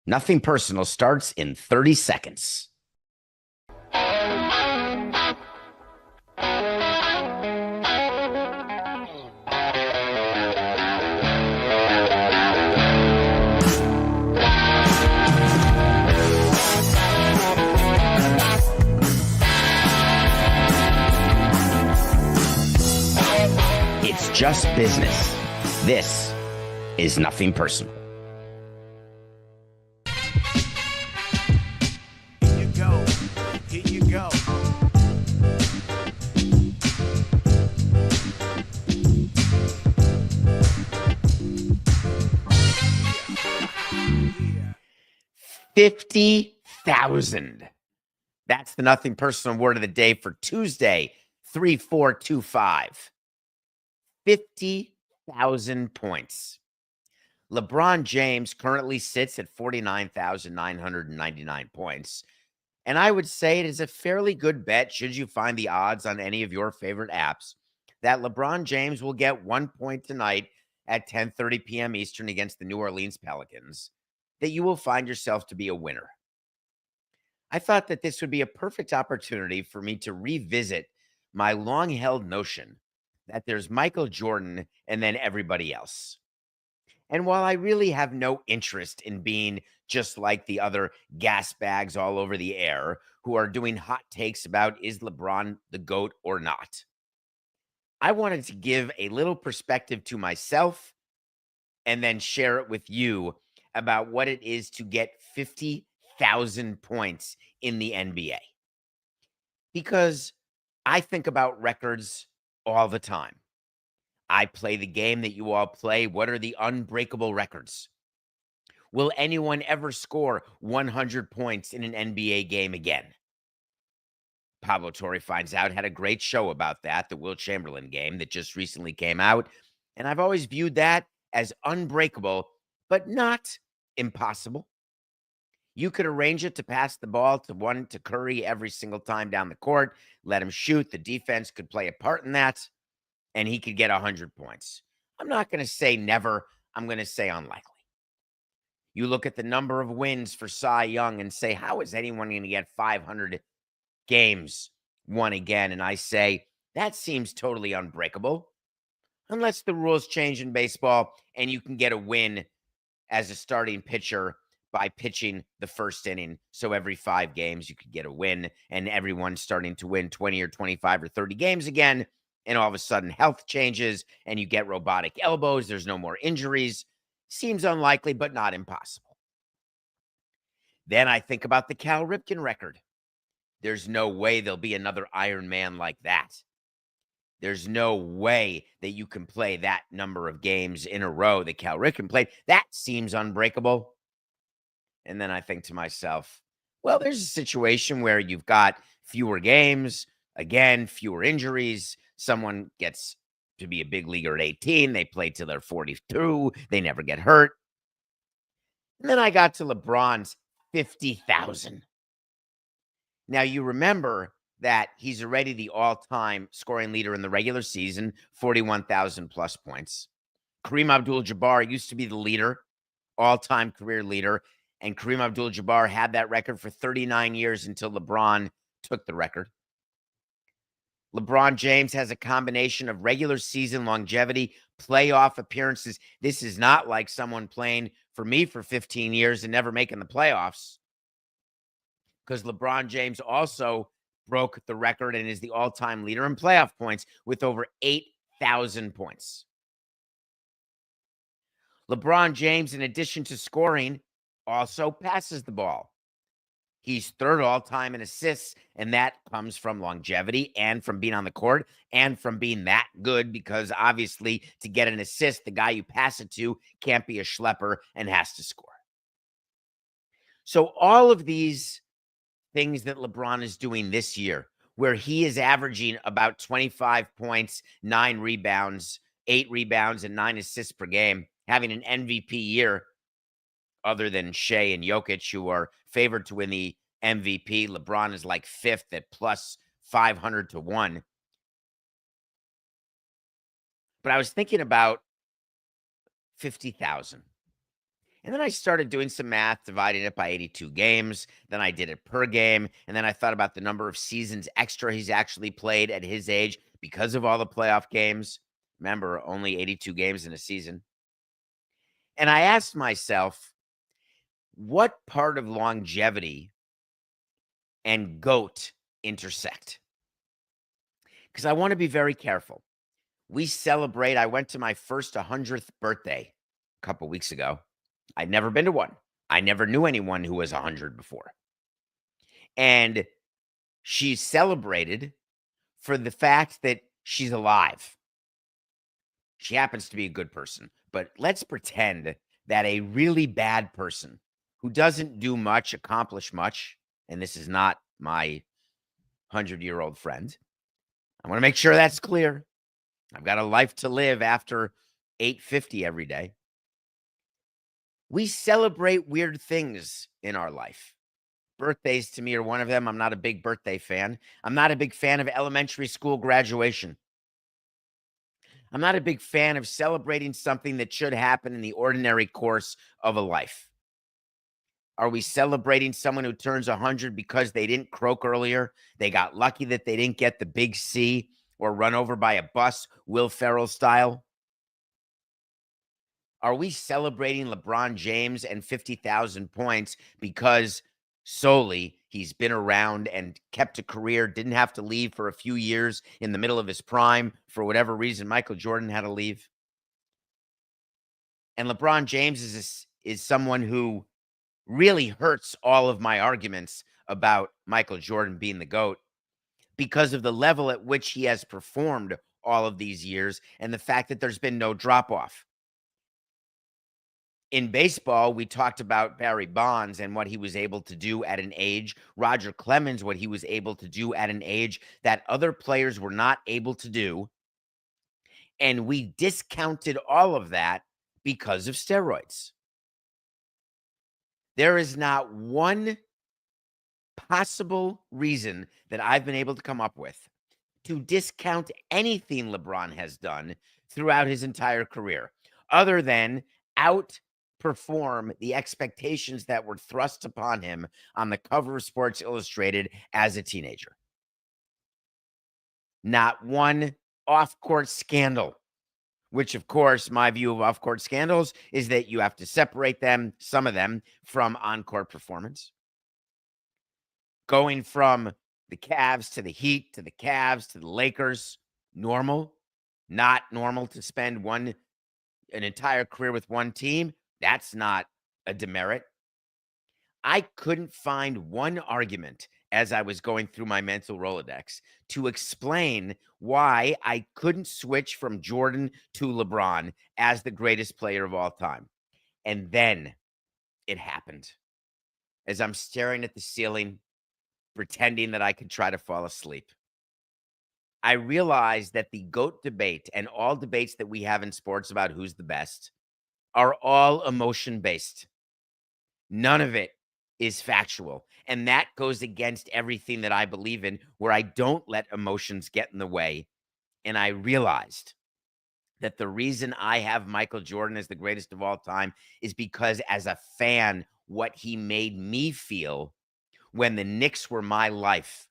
Nothing Personal starts in 30 seconds. It's just business. This is Nothing Personal. Here you go. Here you go. Yeah. 50,000. That's the Nothing Personal word of the day for Tuesday, 3/4/25. 50,000 points. LeBron James currently sits at 49,999 points. And I would say it is a fairly good bet, should you find the odds on any of your favorite apps, that LeBron James will get 1 point tonight at 10:30 p.m. Eastern against the New Orleans Pelicans, that you will find yourself to be a winner. I thought that this would be a perfect opportunity for me to revisit my long-held notion that there's Michael Jordan and then everybody else. And while I really have no interest in being just like the other gas bags all over the air who are doing hot takes about is LeBron the GOAT or not, I wanted to give a little perspective to myself and then share it with you about what it is to get 50,000 points in the NBA. Because I think about records all the time. I play the game that you all play. What are the unbreakable records? Will anyone ever score 100 points in an NBA game again? Pablo Torre Finds Out had a great show about that, the Will Chamberlain game that just recently came out. And I've always viewed that as unbreakable, but not impossible. You could arrange it to pass the ball to Curry every single time down the court, let him shoot. The defense could play a part in that, and he could get 100 points. I'm not going to say never. I'm going to say unlikely. You look at the number of wins for Cy Young and say, how is anyone going to get 500 games won again? And I say, that seems totally unbreakable. Unless the rules change in baseball and you can get a win as a starting pitcher by pitching the first inning. So every 5 games, you could get a win, and everyone's starting to win 20 or 25 or 30 games again. And all of a sudden, health changes and you get robotic elbows. There's no more injuries. Seems unlikely, but not impossible. Then I think about the Cal Ripken record. There's no way there'll be another Iron Man like that. There's no way that you can play that number of games in a row that Cal Ripken played. That seems unbreakable. And then I think to myself, well, there's a situation where you've got fewer games, again, fewer injuries. Someone gets to be a big leaguer at 18. They play till they're 42. They never get hurt. And then I got to LeBron's 50,000. Now, you remember that he's already the all-time scoring leader in the regular season, 41,000 plus points. Kareem Abdul-Jabbar used to be the leader, all-time career leader, and Kareem Abdul-Jabbar had that record for 39 years until LeBron took the record. LeBron James has a combination of regular season longevity, playoff appearances. This is not like someone playing for me for 15 years and never making the playoffs, because LeBron James also broke the record and is the all-time leader in playoff points with over 8,000 points. LeBron James, in addition to scoring, also passes the ball. He's third all-time in assists, and that comes from longevity and from being on the court and from being that good, because obviously to get an assist, the guy you pass it to can't be a schlepper and has to score. So all of these things that LeBron is doing this year, where he is averaging about 25 points, 9 rebounds, 8 rebounds, and 9 assists per game, having an MVP year, other than Shea and Jokic, who are favored to win the MVP. LeBron is like 5th at plus 500 to 1. But I was thinking about 50,000. And then I started doing some math, dividing it by 82 games. Then I did it per game. And then I thought about the number of seasons extra he's actually played at his age because of all the playoff games. Remember, only 82 games in a season. And I asked myself, what part of longevity and GOAT intersect? Because I want to be very careful. We celebrate. I went to my first 100th birthday a couple weeks ago. I'd never been to one. I never knew anyone who was 100 before. And she's celebrated for the fact that she's alive. She happens to be a good person. But let's pretend that a really bad person who doesn't do much, accomplish much, and this is not my 100-year-old friend. I want to make sure that's clear. I've got a life to live after 8:50 every day. We celebrate weird things in our life. Birthdays to me are one of them. I'm not a big birthday fan. I'm not a big fan of elementary school graduation. I'm not a big fan of celebrating something that should happen in the ordinary course of a life. Are we celebrating someone who turns 100 because they didn't croak earlier? They got lucky that they didn't get the big C or run over by a bus, Will Ferrell style? Are we celebrating LeBron James and 50,000 points because solely he's been around and kept a career, didn't have to leave for a few years in the middle of his prime for whatever reason Michael Jordan had to leave? And LeBron James is someone who really hurts all of my arguments about Michael Jordan being the GOAT because of the level at which he has performed all of these years and the fact that there's been no drop-off. In baseball, we talked about Barry Bonds and what he was able to do at an age, Roger Clemens, what he was able to do at an age that other players were not able to do. And we discounted all of that because of steroids. There is not one possible reason that I've been able to come up with to discount anything LeBron has done throughout his entire career, other than outperform the expectations that were thrust upon him on the cover of Sports Illustrated as a teenager. Not one off-court scandal, which, of course, my view of off-court scandals is that you have to separate them, some of them, from on-court performance. Going from the Cavs to the Heat to the Cavs to the Lakers, normal. Not normal to spend an entire career with one team. That's not a demerit. I couldn't find one argument as I was going through my mental Rolodex to explain why I couldn't switch from Jordan to LeBron as the greatest player of all time. And then it happened. As I'm staring at the ceiling, pretending that I could try to fall asleep, I realized that the GOAT debate and all debates that we have in sports about who's the best are all emotion-based. None of it is factual. And that goes against everything that I believe in, where I don't let emotions get in the way. And I realized that the reason I have Michael Jordan as the greatest of all time is because, as a fan, what he made me feel when the Knicks were my life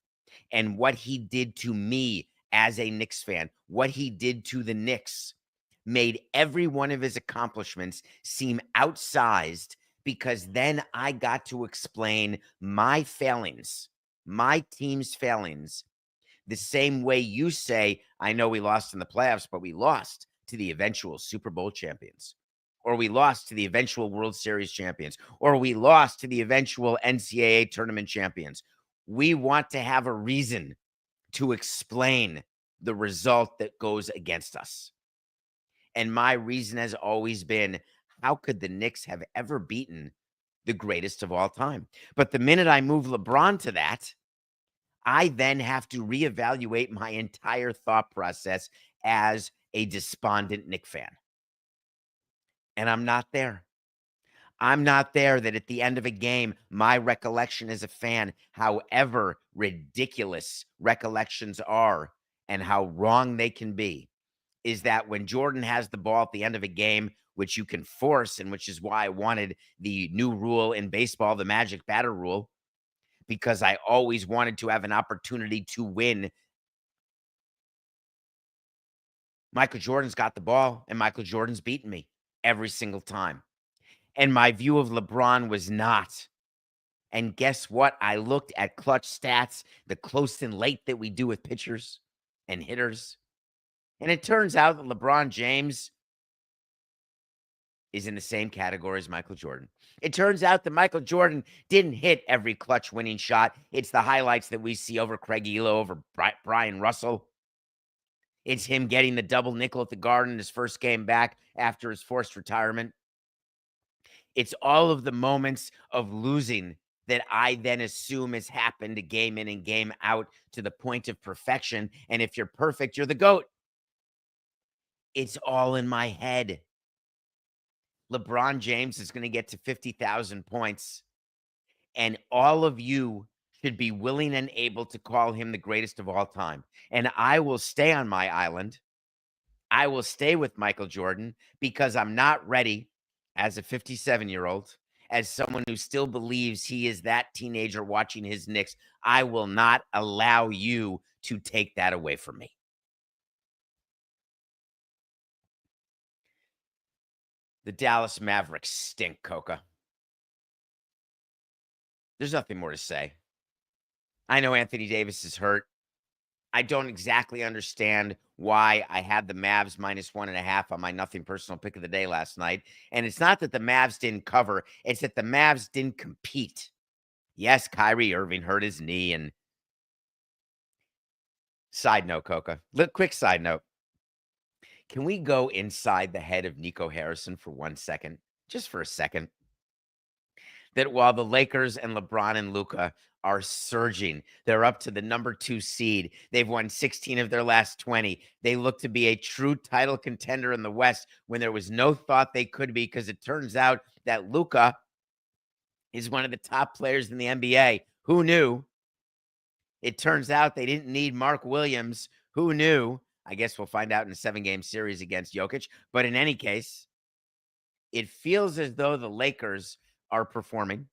and what he did to me as a Knicks fan, what he did to the Knicks made every one of his accomplishments seem outsized, because then I got to explain my failings, my team's failings, the same way you say, I know we lost in the playoffs, but we lost to the eventual Super Bowl champions, or we lost to the eventual World Series champions, or we lost to the eventual NCAA tournament champions. We want to have a reason to explain the result that goes against us. And my reason has always been, how could the Knicks have ever beaten the greatest of all time? But the minute I move LeBron to that, I then have to reevaluate my entire thought process as a despondent Knicks fan. And I'm not there. I'm not there that at the end of a game, my recollection as a fan, however ridiculous recollections are and how wrong they can be, is that when Jordan has the ball at the end of a game, which you can force, and which is why I wanted the new rule in baseball, the magic batter rule, because I always wanted to have an opportunity to win. Michael Jordan's got the ball, and Michael Jordan's beaten me every single time. And my view of LeBron was not. And guess what? I looked at clutch stats, the close and late that we do with pitchers and hitters. And it turns out that LeBron James is in the same category as Michael Jordan. It turns out that Michael Jordan didn't hit every clutch winning shot. It's the highlights that we see over Craig Elo, over Brian Russell. It's him getting the double nickel at the Garden, his first game back after his forced retirement. It's all of the moments of losing that I then assume has happened game in and game out to the point of perfection. And if you're perfect, you're the GOAT. It's all in my head. LeBron James is going to get to 50,000 points, and all of you should be willing and able to call him the greatest of all time. And I will stay on my island. I will stay with Michael Jordan because I'm not ready as a 57-year-old, as someone who still believes he is that teenager watching his Knicks. I will not allow you to take that away from me. The Dallas Mavericks stink, Coca. There's nothing more to say. I know Anthony Davis is hurt. I don't exactly understand why I had the Mavs -1.5 on my nothing personal pick of the day last night. And it's not that the Mavs didn't cover. It's that the Mavs didn't compete. Yes, Kyrie Irving hurt his knee. And side note, Coca, quick side note. Can we go inside the head of Nico Harrison for 1 second? Just for a second. That while the Lakers and LeBron and Luka are surging, they're up to the number 2 seed. They've won 16 of their last 20. They look to be a true title contender in the West when there was no thought they could be, because it turns out that Luka is one of the top players in the NBA. Who knew? It turns out they didn't need Mark Williams. Who knew? I guess we'll find out in a 7-game series against Jokic. But in any case, it feels as though the Lakers are performing.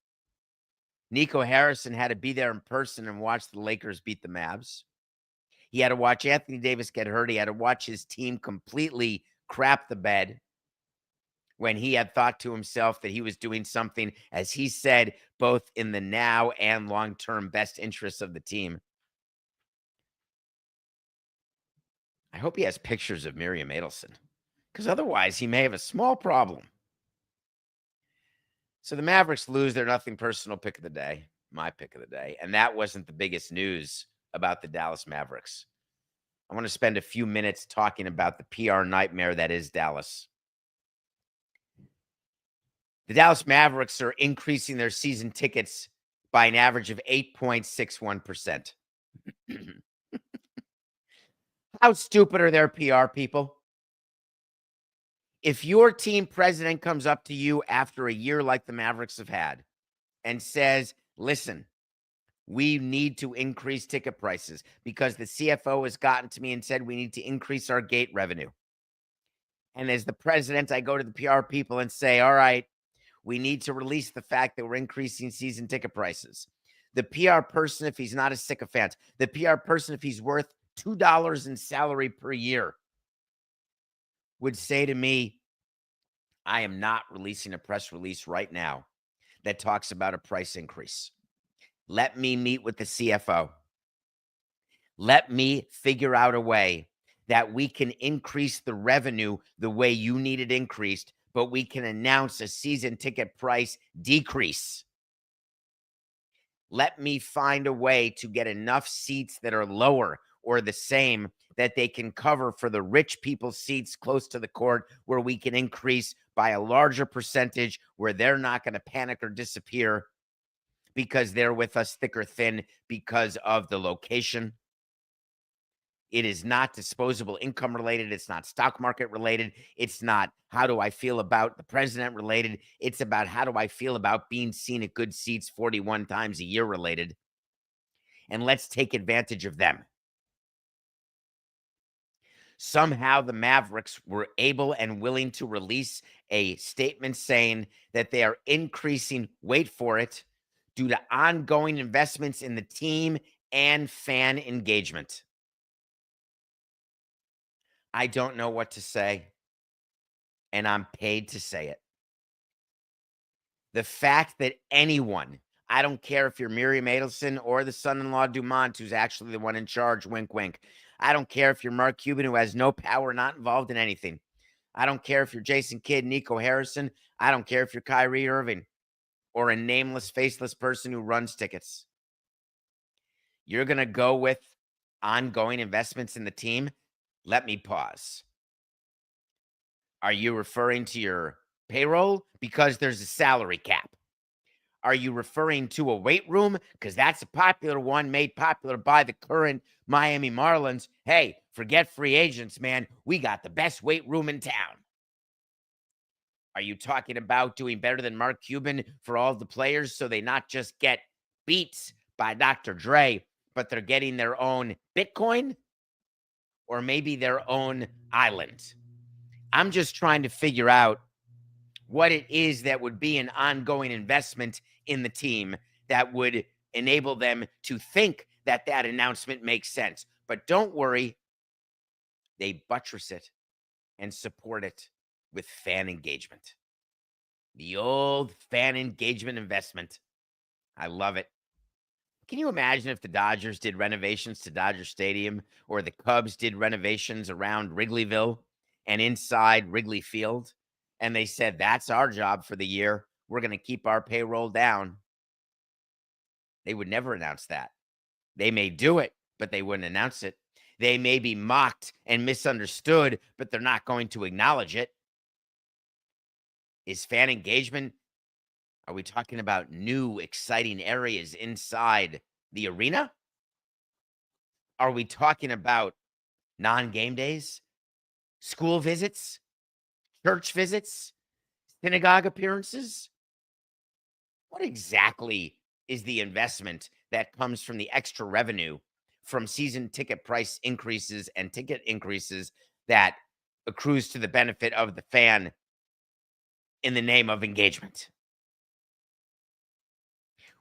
Nico Harrison had to be there in person and watch the Lakers beat the Mavs. He had to watch Anthony Davis get hurt. He had to watch his team completely crap the bed when he had thought to himself that he was doing something, as he said, both in the now and long-term best interests of the team. I hope he has pictures of Miriam Adelson, because otherwise he may have a small problem. So the Mavericks lose their nothing personal pick of the day, my pick of the day, and that wasn't the biggest news about the Dallas Mavericks. I want to spend a few minutes talking about the PR nightmare that is Dallas. The Dallas Mavericks are increasing their season tickets by an average of 8.61%. How stupid are their PR people? If your team president comes up to you after a year like the Mavericks have had and says, listen, we need to increase ticket prices because the CFO has gotten to me and said we need to increase our gate revenue. And as the president, I go to the PR people and say, all right, we need to release the fact that we're increasing season ticket prices. The PR person, if he's not a sycophant, the PR person, if he's worth $2 in salary per year, would say to me, I am not releasing a press release right now that talks about a price increase. Let me meet with the CFO. Let me figure out a way that we can increase the revenue the way you need it increased, but we can announce a season ticket price decrease. Let me find a way to get enough seats that are lower or the same that they can cover for the rich people's seats close to the court, where we can increase by a larger percentage, where they're not going to panic or disappear because they're with us thick or thin because of the location. It is not disposable income related. It's not stock market related. It's not how do I feel about the president related. It's about how do I feel about being seen at good seats 41 times a year related. And let's take advantage of them. Somehow the Mavericks were able and willing to release a statement saying that they are increasing, wait for it, due to ongoing investments in the team and fan engagement. I don't know what to say, and I'm paid to say it. The fact that anyone, I don't care if you're Miriam Adelson or the son-in-law Dumont, who's actually the one in charge, wink, wink. I don't care if you're Mark Cuban, who has no power, not involved in anything. I don't care if you're Jason Kidd, Nico Harrison. I don't care if you're Kyrie Irving or a nameless, faceless person who runs tickets. You're going to go with ongoing investments in the team? Let me pause. Are you referring to your payroll? Because there's a salary cap. Are you referring to a weight room? Because that's a popular one made popular by the current Miami Marlins. Hey, forget free agents, man. We got the best weight room in town. Are you talking about doing better than Mark Cuban for all the players so they not just get beats by Dr. Dre, but they're getting their own Bitcoin or maybe their own island? I'm just trying to figure out what it is that would be an ongoing investment in the team that would enable them to think that that announcement makes sense. But don't worry, they buttress it and support it with fan engagement. The old fan engagement investment. I love it. Can you imagine if the Dodgers did renovations to Dodger Stadium or the Cubs did renovations around Wrigleyville and inside Wrigley Field? And they said, that's our job for the year. We're going to keep our payroll down. They would never announce that. They may do it, but they wouldn't announce it. They may be mocked and misunderstood, but they're not going to acknowledge it. Is fan engagement, are we talking about new, exciting areas inside the arena? Are we talking about non-game days, school visits, church visits, synagogue appearances? What exactly is the investment that comes from the extra revenue from season ticket price increases and ticket increases that accrues to the benefit of the fan in the name of engagement?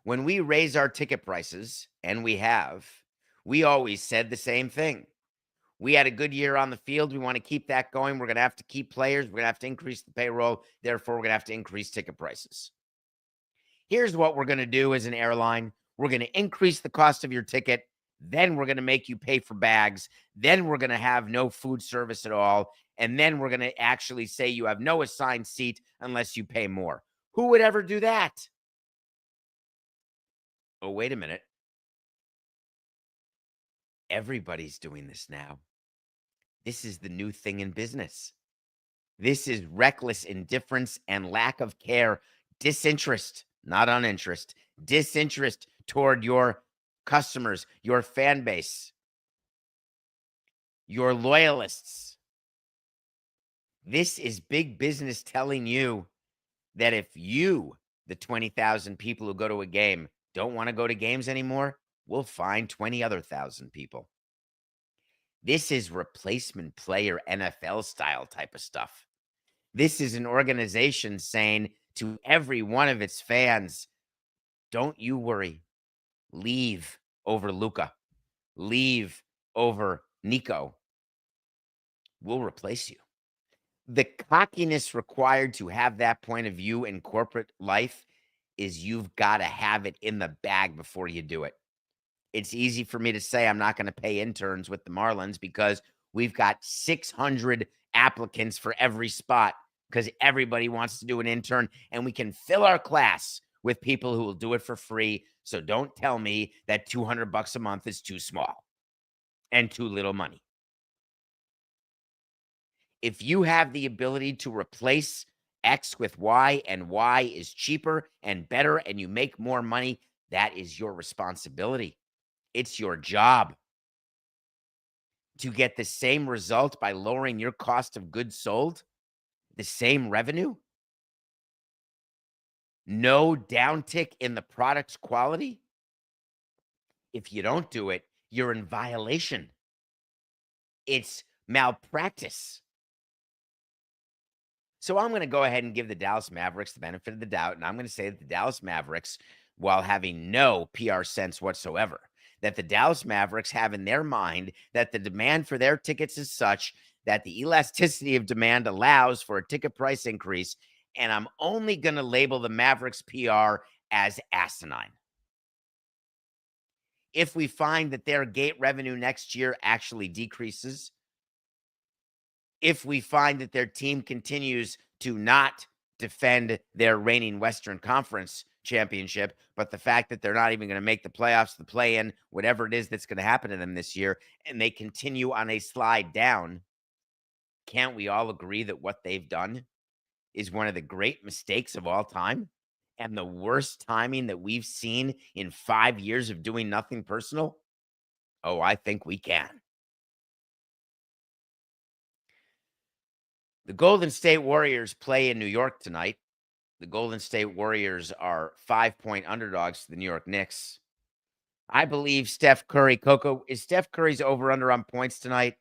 When we raise our ticket prices, and we always said the same thing. We had a good year on the field. We want to keep that going. We're going to have to keep players. We're going to have to increase the payroll. Therefore, we're going to have to increase ticket prices. Here's what we're going to do as an airline. We're going to increase the cost of your ticket. Then we're going to make you pay for bags. Then we're going to have no food service at all. And then we're going to actually say you have no assigned seat unless you pay more. Who would ever do that? Oh, wait a minute. Everybody's doing this now. This is the new thing in business. This is reckless indifference and lack of care, disinterest, not uninterest, disinterest toward your customers, your fan base, your loyalists. This is big business telling you that if you, the 20,000 people who go to a game, don't want to go to games anymore, we'll find 20 other thousand people. This is replacement player NFL style type of stuff. This is an organization saying to every one of its fans, don't you worry. Leave over Luka. Leave over Nico. We'll replace you. The cockiness required to have that point of view in corporate life is you've got to have it in the bag before you do it. It's easy for me to say I'm not going to pay interns with the Marlins because we've got 600 applicants for every spot because everybody wants to do an intern, and we can fill our class with people who will do it for free. So don't tell me that $200 a month is too small and too little money. If you have the ability to replace X with Y and Y is cheaper and better and you make more money, that is your responsibility. It's your job to get the same result by lowering your cost of goods sold, the same revenue, no downtick in the product's quality. If you don't do it, you're in violation. It's malpractice. So I'm going to go ahead and give the Dallas Mavericks the benefit of the doubt, and I'm going to say that the Dallas Mavericks, while having no PR sense whatsoever, that the Dallas Mavericks have in their mind that the demand for their tickets is such that the elasticity of demand allows for a ticket price increase, and I'm only going to label the Mavericks PR as asinine. If we find that their gate revenue next year actually decreases, if we find that their team continues to not defend their reigning Western Conference championship, but the fact that they're not even going to make the playoffs, the play-in, whatever it is that's going to happen to them this year, and they continue on a slide down, can't we all agree that what they've done is one of the great mistakes of all time and the worst timing that we've seen in 5 years of doing nothing personal? Oh, I think we can. The Golden State Warriors play in New York tonight. The Golden State Warriors are 5-point underdogs to the New York Knicks. I believe Steph Curry, Coco, is Steph Curry's over-under on points tonight?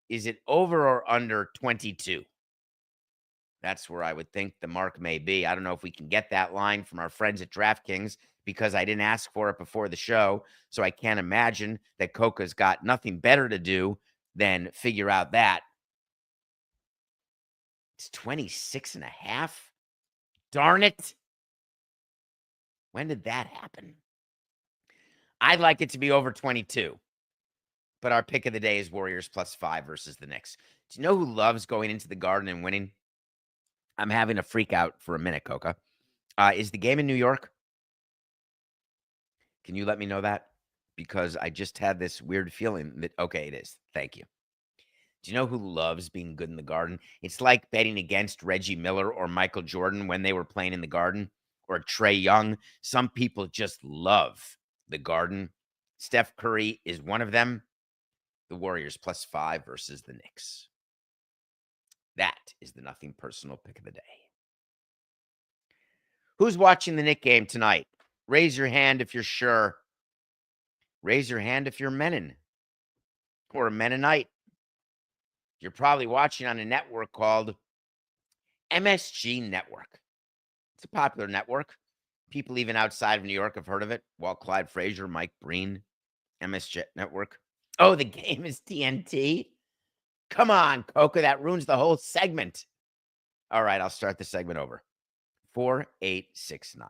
Is it over or under 22? That's where I would think the mark may be. I don't know if we can get that line from our friends at DraftKings because I didn't ask for it before the show. So I can't imagine that Coca's got nothing better to do than figure out that. It's 26.5. Darn it. When did that happen? I'd like it to be over 22. But our pick of the day is Warriors +5 versus the Knicks. Do you know who loves going into the Garden and winning? I'm having a freak out for a minute, Coca. Is the game in New York? Can you let me know that? Because I just had this weird feeling that, okay, it is. Thank you. Do you know who loves being good in the Garden? It's like betting against Reggie Miller or Michael Jordan when they were playing in the Garden, or Trae Young. Some people just love the Garden. Steph Curry is one of them. The Warriors +5 versus the Knicks. That is the nothing personal pick of the day. Who's watching the Knick game tonight? Raise your hand if you're sure. Raise your hand if you're Menon or a Mennonite. You're probably watching on a network called MSG Network. It's a popular network. People even outside of New York have heard of it. Walt Clyde Frazier, Mike Breen, MSG Network. Oh, the game is TNT? Come on, Coca, that ruins the whole segment. All right, I'll start the segment over. 4869.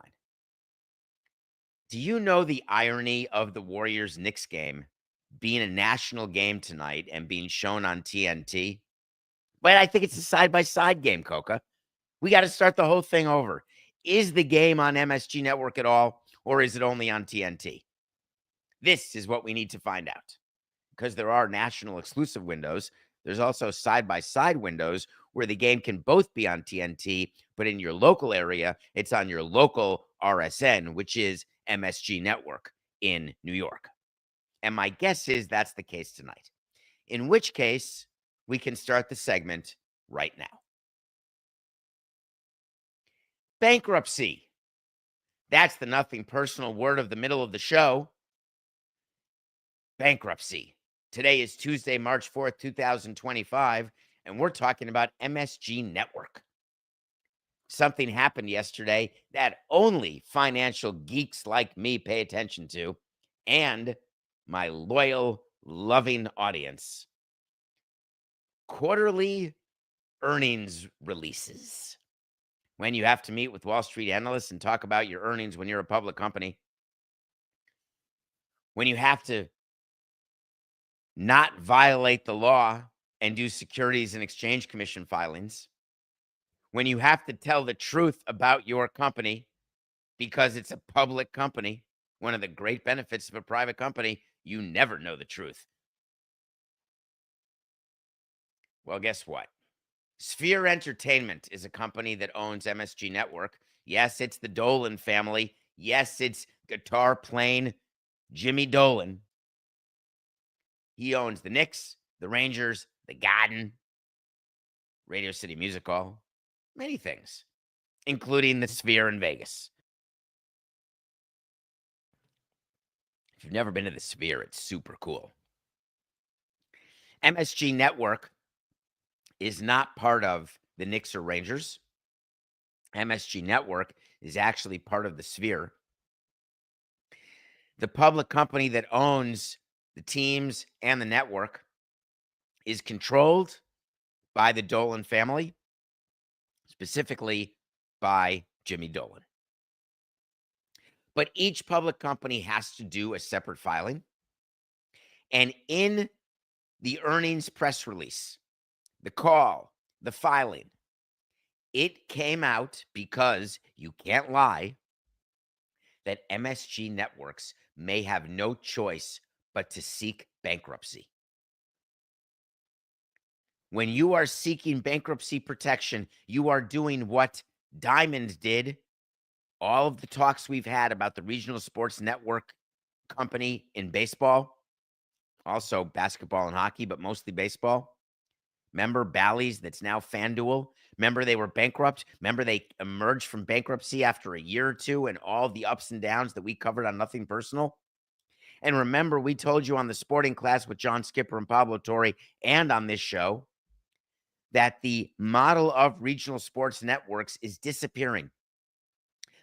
Do you know the irony of the Warriors-Knicks game being a national game tonight and being shown on TNT? But I think it's a side-by-side game, Coca. We got to start the whole thing over. Is the game on MSG Network at all, or is it only on TNT? This is what we need to find out. Because there are national exclusive windows, there's also side-by-side windows where the game can both be on TNT, but in your local area, it's on your local RSN, which is MSG Network in New York. And my guess is that's the case tonight. In which case, we can start the segment right now. Bankruptcy. That's the nothing personal word of the middle of the show. Bankruptcy. Today is Tuesday, March 4th, 2025, and we're talking about MSG Network. Something happened yesterday that only financial geeks like me pay attention to, and my loyal, loving audience. Quarterly earnings releases. When you have to meet with Wall Street analysts and talk about your earnings when you're a public company. When you have to not violate the law and do Securities and Exchange Commission filings. When you have to tell the truth about your company because it's a public company. One of the great benefits of a private company, you never know the truth. Well, guess what? Sphere Entertainment is a company that owns MSG Network. Yes, it's the Dolan family. Yes, it's guitar playing Jimmy Dolan. He owns the Knicks, the Rangers, the Garden, Radio City Music Hall, many things, including the Sphere in Vegas. If you've never been to the Sphere, it's super cool. MSG Network is not part of the Knicks or Rangers. MSG Network is actually part of the Sphere. The public company that owns the teams and the network is controlled by the Dolan family, specifically by Jimmy Dolan. But each public company has to do a separate filing. And in the earnings press release, the call, the filing, it came out, because you can't lie, that MSG Networks may have no choice but to seek bankruptcy. When you are seeking bankruptcy protection, you are doing what Diamond did. All of the talks we've had about the regional sports network company in baseball, also basketball and hockey, but mostly baseball. Remember Bally's, that's now FanDuel? Remember they were bankrupt? Remember they emerged from bankruptcy after a year or two and all the ups and downs that we covered on Nothing Personal? And remember, we told you on the Sporting Class with John Skipper and Pablo Torre and on this show that the model of regional sports networks is disappearing,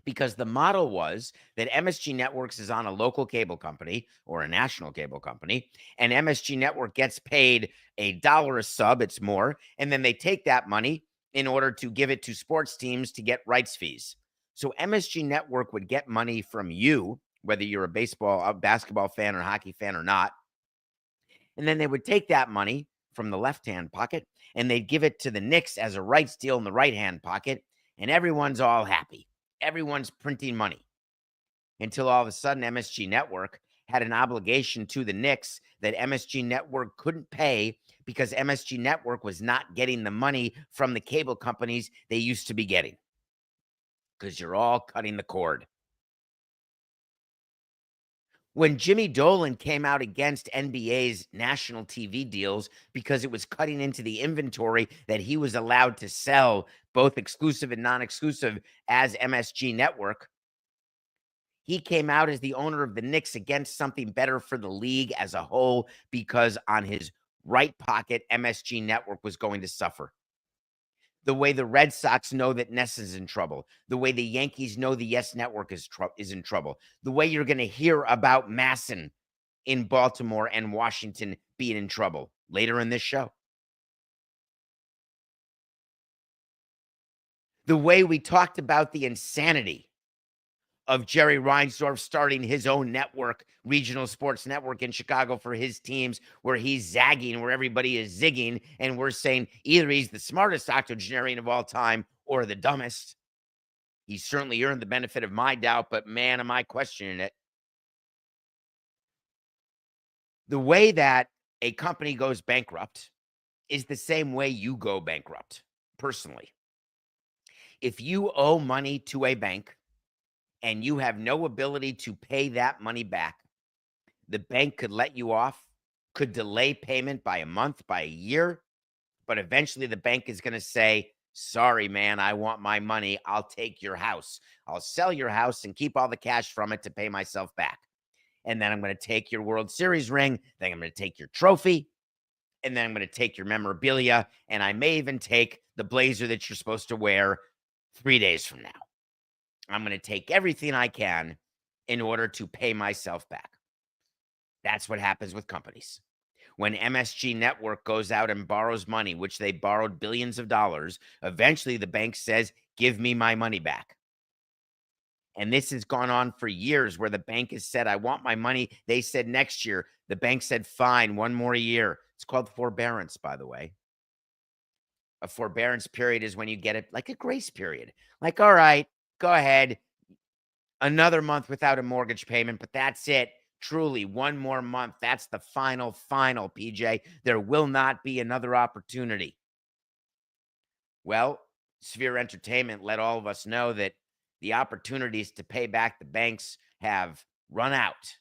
because the model was that MSG Networks is on a local cable company or a national cable company, and MSG Network gets paid $1 a sub, it's more, and then they take that money in order to give it to sports teams to get rights fees. So MSG Network would get money from you, whether you're a basketball fan or hockey fan or not, and then they would take that money from the left-hand pocket and they'd give it to the Knicks as a rights deal in the right-hand pocket, and everyone's all happy. Everyone's printing money, until all of a sudden MSG Network had an obligation to the Knicks that MSG Network couldn't pay, because MSG Network was not getting the money from the cable companies they used to be getting, because you're all cutting the cord. When Jimmy Dolan came out against NBA's national TV deals because it was cutting into the inventory that he was allowed to sell, both exclusive and non-exclusive, as MSG Network, he came out as the owner of the Knicks against something better for the league as a whole, because on his right pocket, MSG Network was going to suffer. The way the Red Sox know that Ness is in trouble, the way the Yankees know the Yes Network is in trouble, the way you're going to hear about MASN in Baltimore and Washington being in trouble later in this show. The way we talked about the insanity of Jerry Reinsdorf starting his own network, regional sports network in Chicago for his teams, where he's zagging, where everybody is zigging, and we're saying either he's the smartest octogenarian of all time or the dumbest. He's certainly earned the benefit of my doubt, but man, am I questioning it. The way that a company goes bankrupt is the same way you go bankrupt, personally. If you owe money to a bank and you have no ability to pay that money back, the bank could let you off, could delay payment by a month, by a year, but eventually the bank is going to say, sorry, man, I want my money. I'll take your house. I'll sell your house and keep all the cash from it to pay myself back. And then I'm going to take your World Series ring. Then I'm going to take your trophy. And then I'm going to take your memorabilia. And I may even take the blazer that you're supposed to wear 3 days from now. I'm going to take everything I can in order to pay myself back. That's what happens with companies. When MSG Network goes out and borrows money, which they borrowed billions of dollars, eventually the bank says, give me my money back. And this has gone on for years, where the bank has said, I want my money. They said next year. The bank said, fine, one more year. It's called forbearance, by the way. A forbearance period is when you get it like a grace period. Like, all right, go ahead. Another month without a mortgage payment, but that's it. Truly, one more month. That's the final, PJ. There will not be another opportunity. Well, Sphere Entertainment let all of us know that the opportunities to pay back the banks have run out.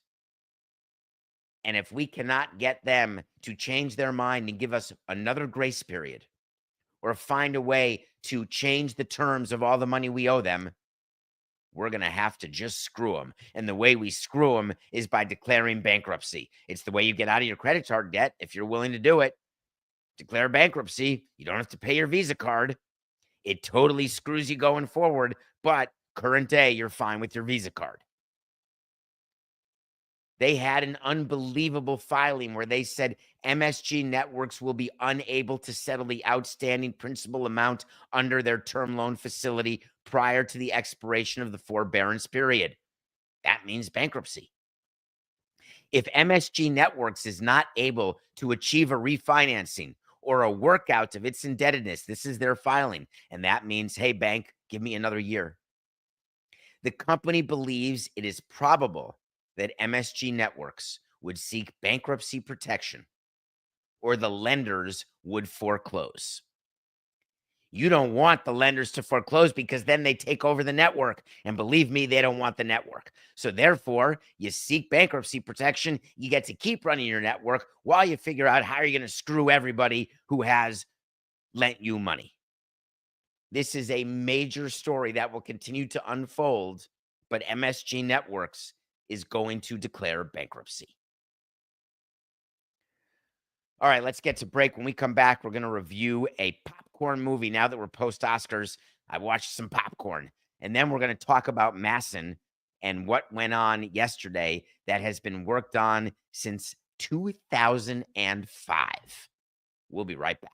And if we cannot get them to change their mind and give us another grace period, or find a way to change the terms of all the money we owe them, we're going to have to just screw them. And the way we screw them is by declaring bankruptcy. It's the way you get out of your credit card debt if you're willing to do it. declare bankruptcy. You don't have to pay your Visa card. It totally screws you going forward, but current day, you're fine with your Visa card. They had an unbelievable filing where they said MSG Networks will be unable to settle the outstanding principal amount under their term loan facility prior to the expiration of the forbearance period. That means bankruptcy. If MSG Networks is not able to achieve a refinancing or a workout of its indebtedness, this is their filing. And that means, hey, bank, give me another year. The company believes it is probable that MSG Networks would seek bankruptcy protection or the lenders would foreclose. You don't want the lenders to foreclose because then they take over the network. And believe me, they don't want the network. So therefore, you seek bankruptcy protection. You get to keep running your network while you figure out how you're going to screw everybody who has lent you money. This is a major story that will continue to unfold, but MSG Networks is going to declare bankruptcy. All right, let's get to break. When we come back, we're going to review a popcorn movie. Now that we're post-Oscars, I watched some popcorn. And then we're going to talk about MASN and what went on yesterday that has been worked on since 2005. We'll be right back.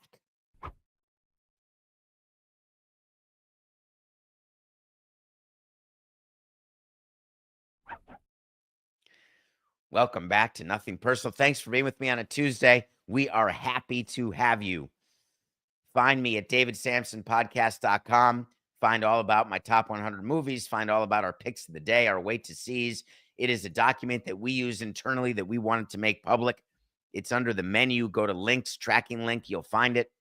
Welcome back to Nothing Personal. Thanks for being with me on a Tuesday. We are happy to have you. Find me at davidsamsonpodcast.com. Find all about my top 100 movies. Find all about our picks of the day, our wait to sees. It is a document that we use internally that we wanted to make public. It's under the menu. Go to links, tracking link. You'll find it.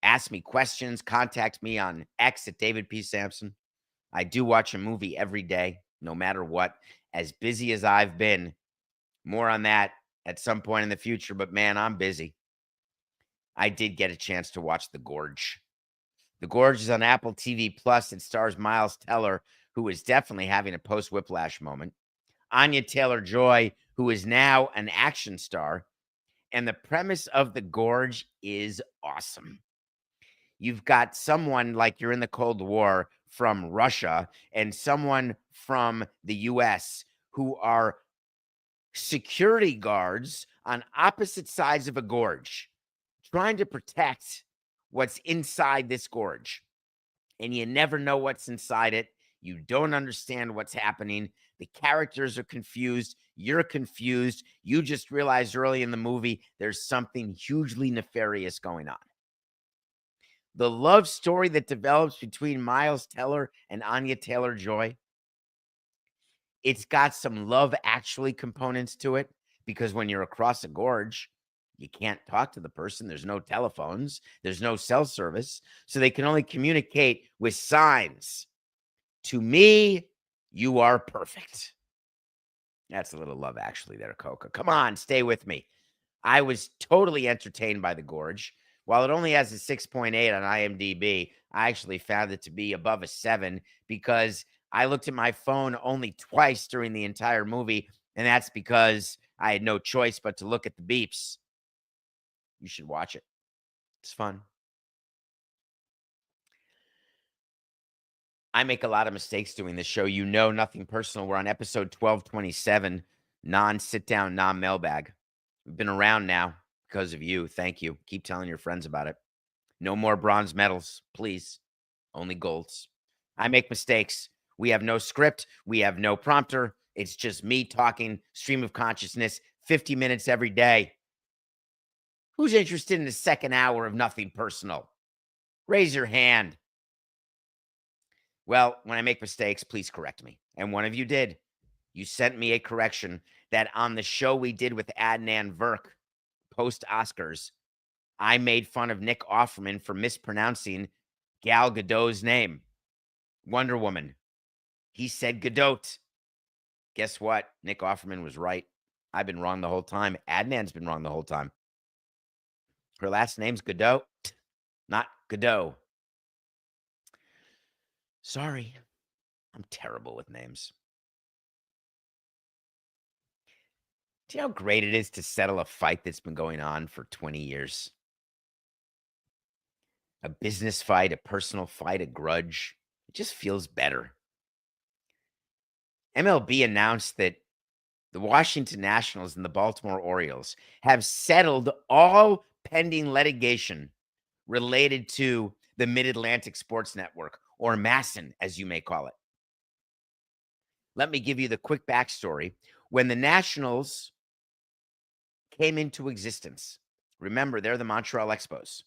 Ask me questions. Contact me on X at David P. Sampson. I do watch a movie every day, no matter what. As busy as I've been, more on that at some point in the future, but man, I'm busy. I did get a chance to watch The Gorge. The Gorge is on Apple TV Plus. It stars Miles Teller, who is definitely having a post-Whiplash moment. Anya Taylor-Joy, who is now an action star. And the premise of The Gorge is awesome. You've got someone like you're in the Cold War from Russia and someone from the US who are security guards on opposite sides of a gorge, trying to protect what's inside this gorge. And you never know what's inside it. You don't understand what's happening. The characters are confused. You're confused. You just realize early in the movie there's something hugely nefarious going on. The love story that develops between Miles Teller and Anya Taylor-Joy, it's got some Love Actually components to it, because when you're across a gorge, you can't talk to the person. There's no telephones. There's no cell service. So they can only communicate with signs. To me, you are perfect. That's a little Love Actually there, Coca. Come on, stay with me. I was totally entertained by The Gorge. While it only has a 6.8 on IMDb, I actually found it to be above a 7 because I looked at my phone only twice during the entire movie, and that's because I had no choice but to look at the beeps. You should watch it. It's fun. I make a lot of mistakes doing this show. You know, Nothing Personal. We're on episode 1227, non-sit-down, non-mailbag. We've been around now because of you. Thank you. Keep telling your friends about it. No more bronze medals, please. Only golds. I make mistakes. We have no script. We have no prompter. It's just me talking, stream of consciousness, 50 minutes every day. Who's interested in the second hour of Nothing Personal? Raise your hand. Well, when I make mistakes, please correct me. And one of you did. You sent me a correction that on the show we did with Adnan Virk, post-Oscars, I made fun of Nick Offerman for mispronouncing Gal Gadot's name. Wonder Woman. He said Gadot. Guess what? Nick Offerman was right. I've been wrong the whole time. Adnan's been wrong the whole time. Her last name's Gadot, not Godot. Sorry. I'm terrible with names. Do you know how great it is to settle a fight that's been going on for 20 years? a business fight, a personal fight, a grudge. It just feels better. MLB announced that the Washington Nationals and the Baltimore Orioles have settled all pending litigation related to the Mid-Atlantic Sports Network, or MASN, as you may call it. Let me give you the quick backstory. When the Nationals came into existence, remember, they're the Montreal Expos.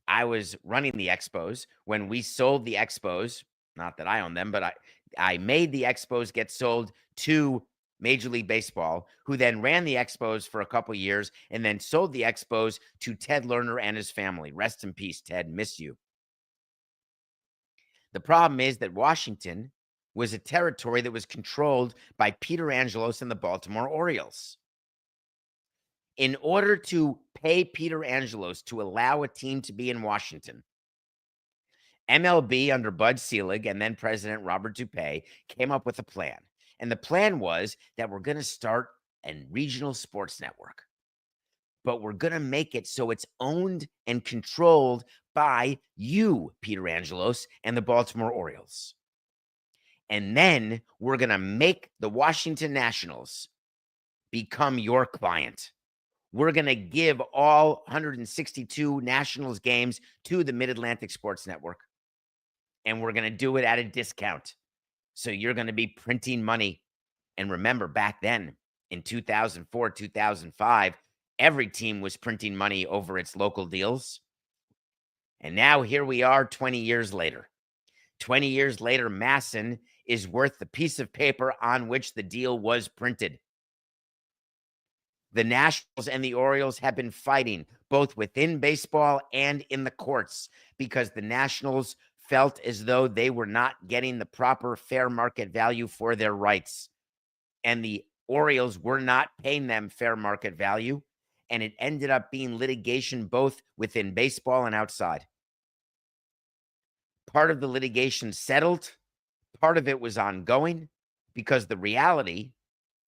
I was running the Expos when we sold the Expos. Not that I own them, but I made the Expos get sold to Major League Baseball, who then ran the Expos for a couple years and then sold the Expos to Ted Lerner and his family. Rest in peace, Ted. Miss you. The problem is that Washington was a territory that was controlled by Peter Angelos and the Baltimore Orioles. In order to pay Peter Angelos to allow a team to be in Washington, MLB under Bud Selig and then President Robert Dupay came up with a plan. And the plan was that we're going to start a regional sports network, but we're going to make it so it's owned and controlled by you, Peter Angelos, and the Baltimore Orioles. And then we're going to make the Washington Nationals become your client. We're going to give all 162 Nationals games to the Mid-Atlantic Sports Network. And we're going to do it at a discount. So you're going to be printing money. And remember, back then in 2004, 2005, every team was printing money over its local deals. And now here we are 20 years later. 20 years later, MASN is worth the piece of paper on which the deal was printed. The Nationals and the Orioles have been fighting both within baseball and in the courts because the Nationals felt as though they were not getting the proper fair market value for their rights. And the Orioles were not paying them fair market value. And it ended up being litigation both within baseball and outside. Part of the litigation settled. Part of it was ongoing because the reality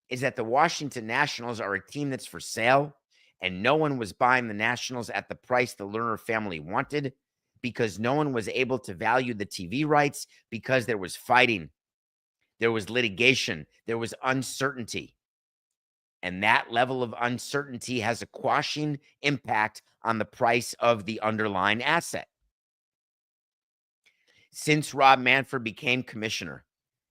is that the Washington Nationals are a team that's for sale, and no one was buying the Nationals at the price the Lerner family wanted because no one was able to value the TV rights because there was fighting, there was litigation, there was uncertainty. And that level of uncertainty has a quashing impact on the price of the underlying asset. Since Rob Manfred became commissioner,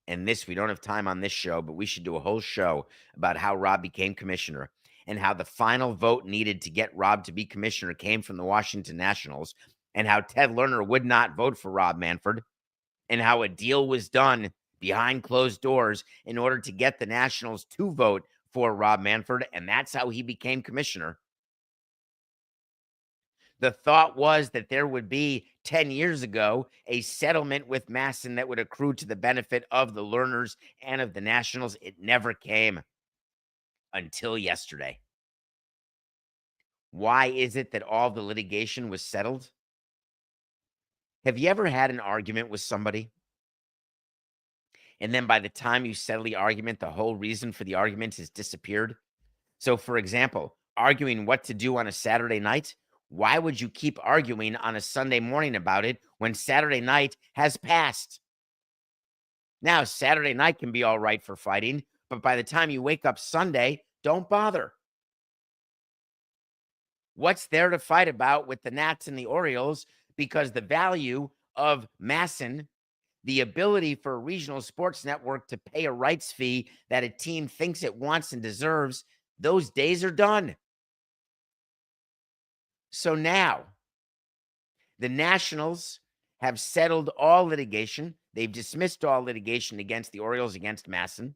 and this, we don't have time on this show, but we should do a whole show about how Rob became commissioner and how the final vote needed to get Rob to be commissioner came from the Washington Nationals, and how Ted Lerner would not vote for Rob Manfred, and how a deal was done behind closed doors in order to get the Nationals to vote for Rob Manfred, and that's how he became commissioner. The thought was that there would be 10 years ago a settlement with MASN that would accrue to the benefit of the Lerners and of the Nationals. It never came until yesterday. Why is it that all the litigation was settled? Have you ever had an argument with somebody, and then by the time you settle the argument, the whole reason for the argument has disappeared? So, for example, arguing what to do on a Saturday night. Why would you keep arguing on a Sunday morning about it when Saturday night has passed? Now, Saturday night can be all right for fighting, but by the time you wake up Sunday, don't bother. What's there to fight about with the Nats and the Orioles? Because the value of MASN, the ability for a regional sports network to pay a rights fee that a team thinks it wants and deserves, those days are done. So now, the Nationals have settled all litigation. They've dismissed all litigation against the Orioles, against MASN.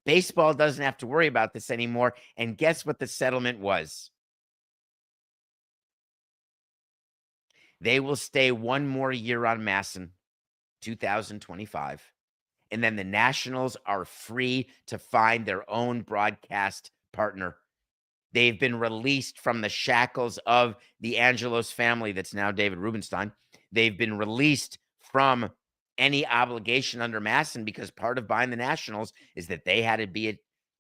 Baseball doesn't have to worry about this anymore. And guess what the settlement was? They will stay one more year on MASN, 2025. And then the Nationals are free to find their own broadcast partner. They've been released from the shackles of the Angelos family, that's now David Rubenstein. They've been released from any obligation under MASN because part of buying the Nationals is that they had to be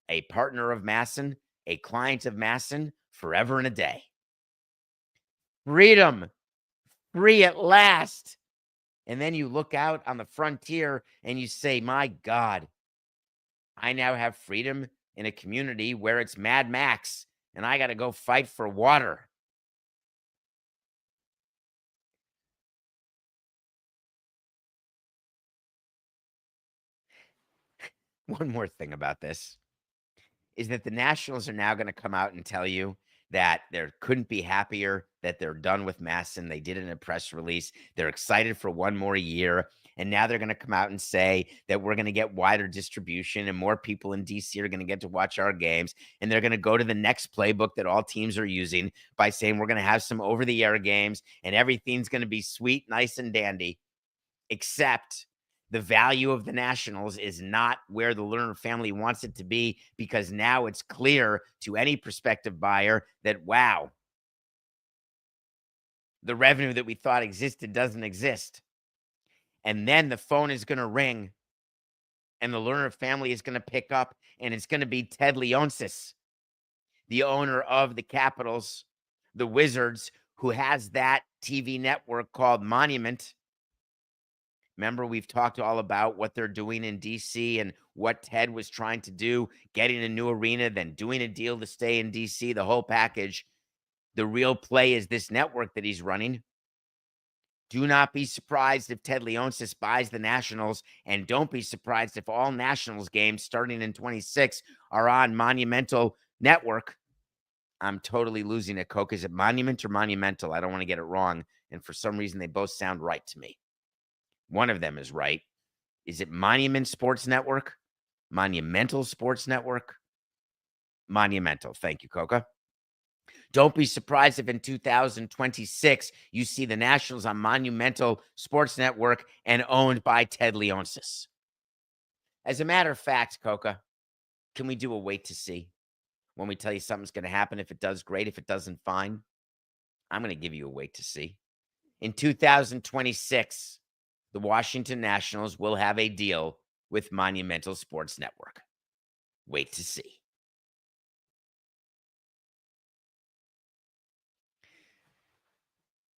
a partner of MASN, a client of MASN forever and a day. Freedom. free at last. And then you look out on the frontier and you say, my God, I now have freedom in a community where it's Mad Max and I got to go fight for water. One more thing about this is that the Nationals are now going to come out and tell you that they couldn't be happier that they're done with MASN. They did it in a press release. They're excited for one more year. And now they're going to come out and say that we're going to get wider distribution and more people in DC are going to get to watch our games. And they're going to go to the next playbook that all teams are using by saying we're going to have some over-the-air games and everything's going to be sweet, nice, and dandy, except the value of the Nationals is not where the Lerner family wants it to be, because now it's clear to any prospective buyer that, wow, the revenue that we thought existed doesn't exist. And then the phone is going to ring and the Lerner family is going to pick up and it's going to be Ted Leonsis, the owner of the Capitals, the Wizards, who has that TV network called Monument. Remember, we've talked all about what they're doing in DC and what Ted was trying to do, getting a new arena, then doing a deal to stay in DC, the whole package. The real play is this network that he's running. Do not be surprised if Ted Leonsis buys the Nationals, and don't be surprised if all Nationals games starting in 26 are on Monumental Network. I'm totally losing it, Coke. Is it Monument or Monumental? I don't want to get it wrong, and for some reason they both sound right to me. One of them is right. Is it Monument Sports Network? Monumental Sports Network? Monumental. Thank you, Coca. Don't be surprised if in 2026 you see the Nationals on Monumental Sports Network and owned by Ted Leonsis. As a matter of fact, Coca, can we do a wait to see? When we tell you something's going to happen, if it does, great. If it doesn't, fine. I'm going to give you a wait to see. In 2026, the Washington Nationals will have a deal with Monumental Sports Network. Wait to see.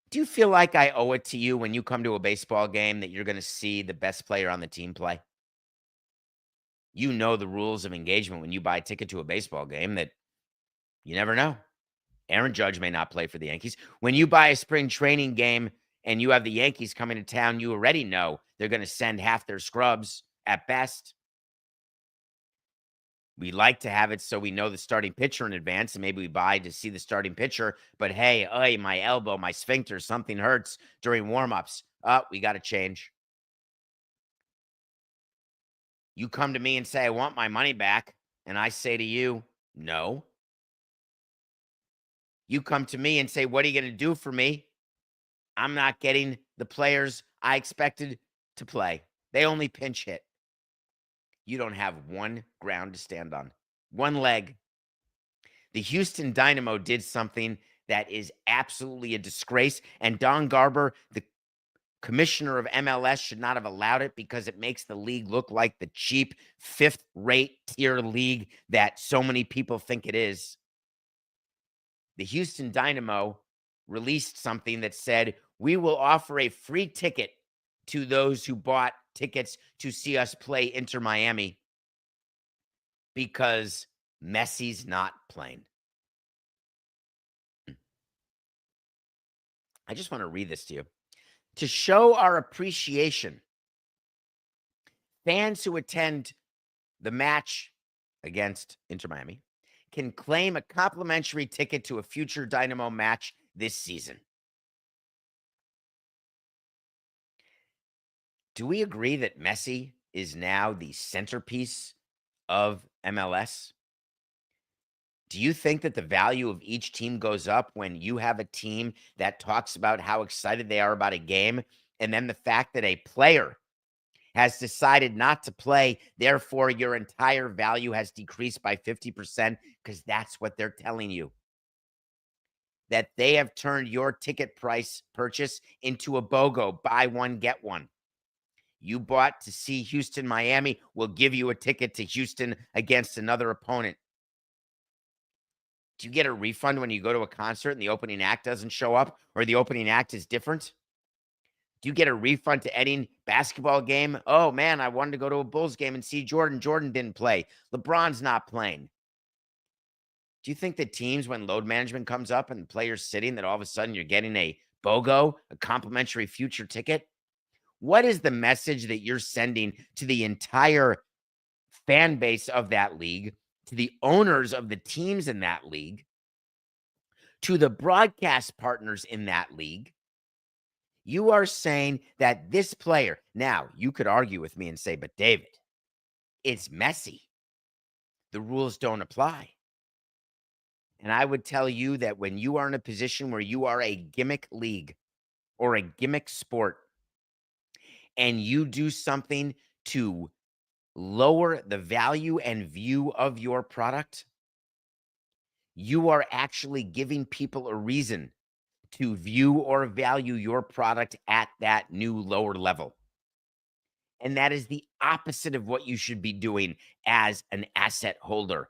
Do you feel like I owe it to you when you come to a baseball game that you're going to see the best player on the team play? You know the rules of engagement when you buy a ticket to a baseball game that you never know. Aaron Judge may not play for the Yankees. When you buy a spring training game and you have the Yankees coming to town, you already know they're going to send half their scrubs at best. We like to have it so we know the starting pitcher in advance, and maybe we buy to see the starting pitcher. But hey, my elbow, my sphincter, something hurts during warm-ups. We got to change. You come to me and say, I want my money back, and I say to you, no. You come to me and say, what are you going to do for me? I'm not getting the players I expected to play. They only pinch hit. You don't have one ground to stand on, one leg. The Houston Dynamo did something that is absolutely a disgrace, and Don Garber, the commissioner of MLS, should not have allowed it because it makes the league look like the cheap fifth-rate tier league that so many people think it is. The Houston Dynamo released something that said, we will offer a free ticket to those who bought tickets to see us play Inter Miami because Messi's not playing. I just want to read this to you. To show our appreciation, fans who attend the match against Inter Miami can claim a complimentary ticket to a future Dynamo match this season. Do we agree that Messi is now the centerpiece of MLS? Do you think that the value of each team goes up when you have a team that talks about how excited they are about a game, and then the fact that a player has decided not to play, therefore your entire value has decreased by 50%, because that's what they're telling you? That they have turned your ticket price purchase into a BOGO, buy one, get one. You bought to see Houston, Miami, will give you a ticket to Houston against another opponent. Do you get a refund when you go to a concert and the opening act doesn't show up, or the opening act is different? Do you get a refund to any basketball game? Oh, man, I wanted to go to a Bulls game and see Jordan. Jordan didn't play. LeBron's not playing. Do you think that teams, when load management comes up and the player's sitting, that all of a sudden you're getting a BOGO, a complimentary future ticket? What is the message that you're sending to the entire fan base of that league, to the owners of the teams in that league, to the broadcast partners in that league? You are saying that this player, now you could argue with me and say, but David, it's Messi. The rules don't apply. And I would tell you that when you are in a position where you are a gimmick league or a gimmick sport, and you do something to lower the value and view of your product, you are actually giving people a reason to view or value your product at that new lower level. And that is the opposite of what you should be doing as an asset holder,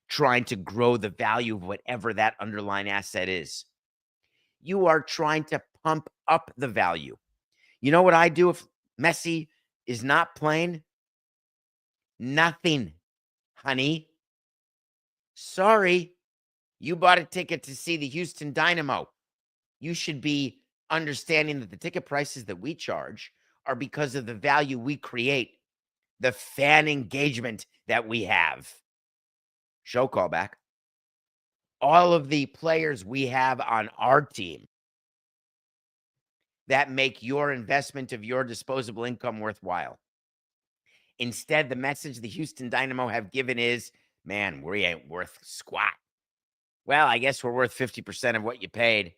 trying to grow the value of whatever that underlying asset is. You are trying to pump up the value. You know what I do if Messi is not playing? Nothing, honey. Sorry, you bought a ticket to see the Houston Dynamo. You should be understanding that the ticket prices that we charge are because of the value we create, the fan engagement that we have. Show callback. All of the players we have on our team that make your investment of your disposable income worthwhile. Instead, the message the Houston Dynamo have given is, man, we ain't worth squat. Well, I guess we're worth 50% of what you paid.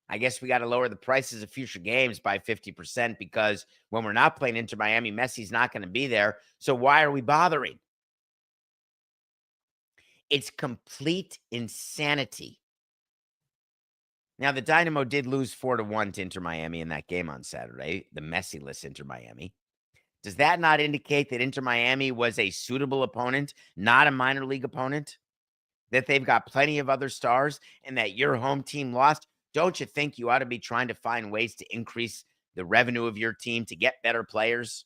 I guess we got to lower the prices of future games by 50% because when we're not playing Inter Miami, Messi's not going to be there. So why are we bothering? It's complete insanity. Now, the Dynamo did lose 4-1 to Inter Miami in that game on Saturday, the Messi-less Inter Miami. Does that not indicate that Inter Miami was a suitable opponent, not a minor league opponent? That they've got plenty of other stars and that your home team lost? Don't you think you ought to be trying to find ways to increase the revenue of your team, to get better players,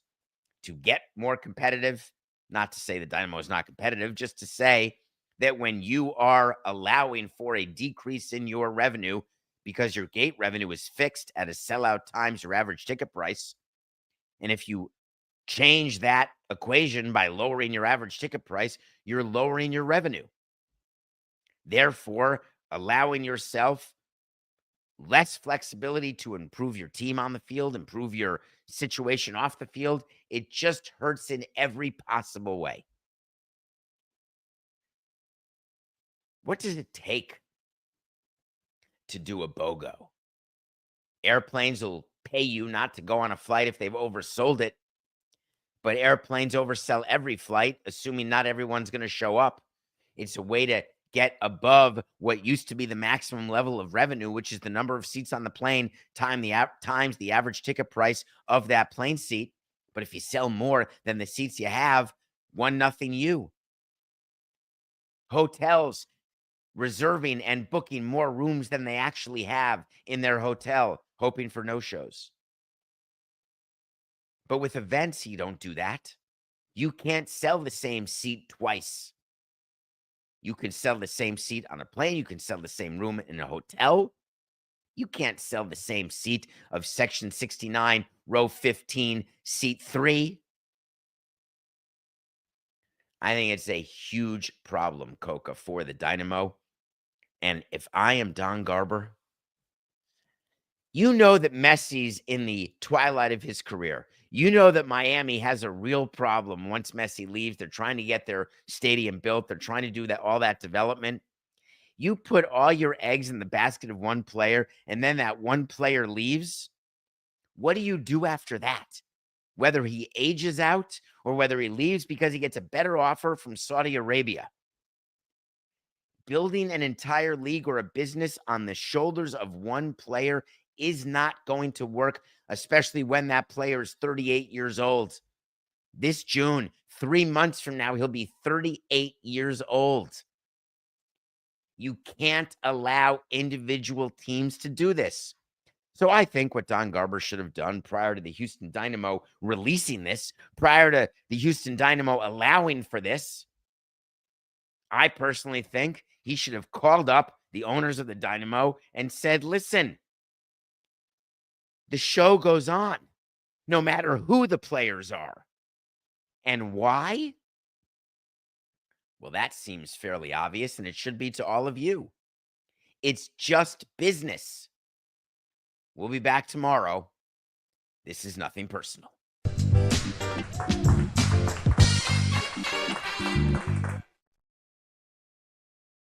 to get more competitive? Not to say the Dynamo is not competitive, just to say that when you are allowing for a decrease in your revenue because your gate revenue is fixed at a sellout times your average ticket price, and if you change that equation by lowering your average ticket price, you're lowering your revenue. Therefore, allowing yourself less flexibility to improve your team on the field, improve your situation off the field, it just hurts in every possible way. What does it take to do a BOGO? Airplanes will pay you not to go on a flight if they've oversold it, but airplanes oversell every flight, assuming not everyone's going to show up. It's a way to get above what used to be the maximum level of revenue, which is the number of seats on the plane times the average ticket price of that plane seat. But if you sell more than the seats you have, 1-0 you. Hotels reserving and booking more rooms than they actually have in their hotel, hoping for no-shows. But with events, you don't do that. You can't sell the same seat twice. You can sell the same seat on a plane. You can sell the same room in a hotel. You can't sell the same seat of section 69, row 15, seat 3. I think it's a huge problem, Coca, for the Dynamo. And if I am Don Garber, you know that Messi's in the twilight of his career. You know that Miami has a real problem once Messi leaves. They're trying to get their stadium built. They're trying to do all that development. You put all your eggs in the basket of one player, and then that one player leaves. What do you do after that? Whether he ages out or whether he leaves because he gets a better offer from Saudi Arabia. Building an entire league or a business on the shoulders of one player is not going to work, especially when that player is 38 years old. This June, 3 months from now, he'll be 38 years old. You can't allow individual teams to do this. So I think what Don Garber should have done prior to the Houston Dynamo releasing this, prior to the Houston Dynamo allowing for this, I personally think he should have called up the owners of the Dynamo and said, listen, the show goes on no matter who the players are. And why? Well, that seems fairly obvious, and it should be to all of you. It's just business. We'll be back tomorrow. This is nothing personal.